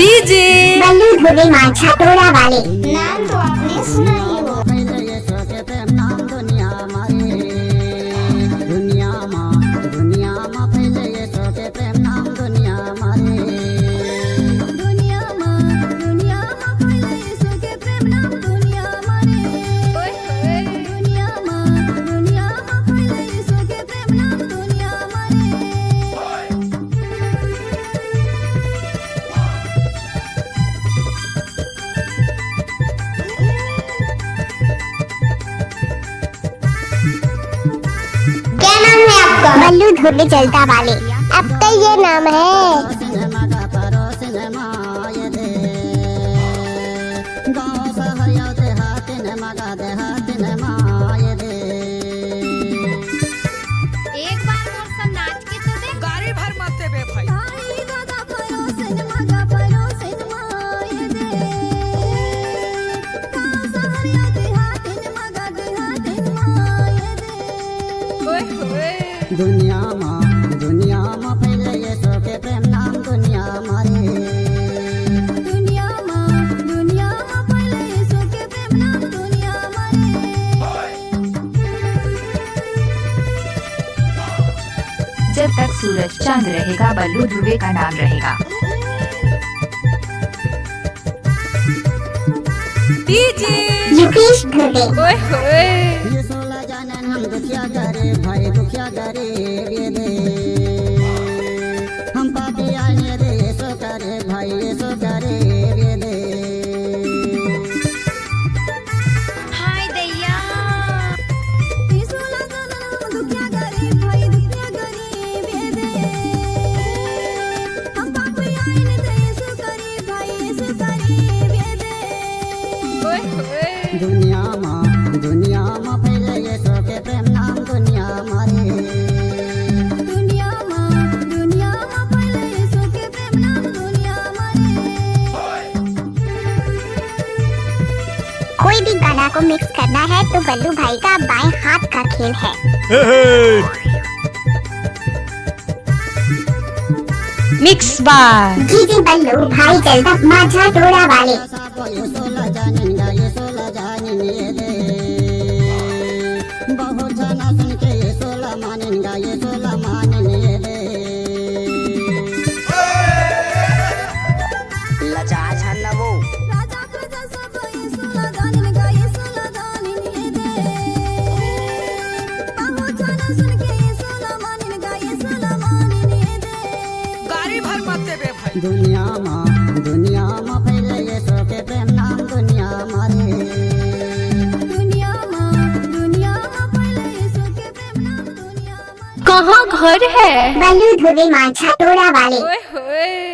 DJ बल्लू धुरे माझा टोला वाले। नाम तो आपने सुना ही हो। बल्लू धुरे जलता वाले, अब तो ये नाम है। एक बार मोर सन नाच के तो देख। गाड़ी भर मत बे भाई। दुनिया मा फैले ये सो के प्रेम नाम दुनिया मारे। दुनिया मा फैले ये सो के प्रेम नाम दुनिया मारे। जब तक सूरज चांद रहेगा बल्लू धुरे का नाम रहेगा। डीजे युकेश धुरे। ये सोला जानन हम दुखिया करे भाई दुखिया करे ये दे। हम पापी आने दे ये सो करे भाई ये सो करे ये दे। हाय दैया ये सोला जानन हम दुखिया करे भाई दुखिया करे ये दे। हम पापी आने दे ये सो करे भाई ये सो करे ये दे। दुनिया मा फैले ये सो के प्रेम नाम दुनिया मारे। दुनिया मा फैले ये सो के प्रेम नाम दुनिया मारे। कोई भी गाना को मिक्स करना है तो बल्लू भाई का बाएं हाथ का खेल है। मिक्स बार डीजे बल्लू भाई जलता माझा टोला वाले। ये सोला जानन ये दे। बहुत जना सुन के ये सोला मानेगा ये सोला मानन ये दे। लजा छनबो राजा प्रजा सब ये सोला जानन गा ये सोला जानन ये दे। बहुत जाना सुन के ये सोला मानन गा ये सोला मानन ये दे। गाड़ी भर मत बे भाई। दुनिया मा फैले ये सो के प्रेम नाम दुनिया मारे। दुनिया मा फैले ये सो के प्रेम नाम दुनिया मारे। कहाँ घर है? बल्लू धुरे माझा टोला वाले।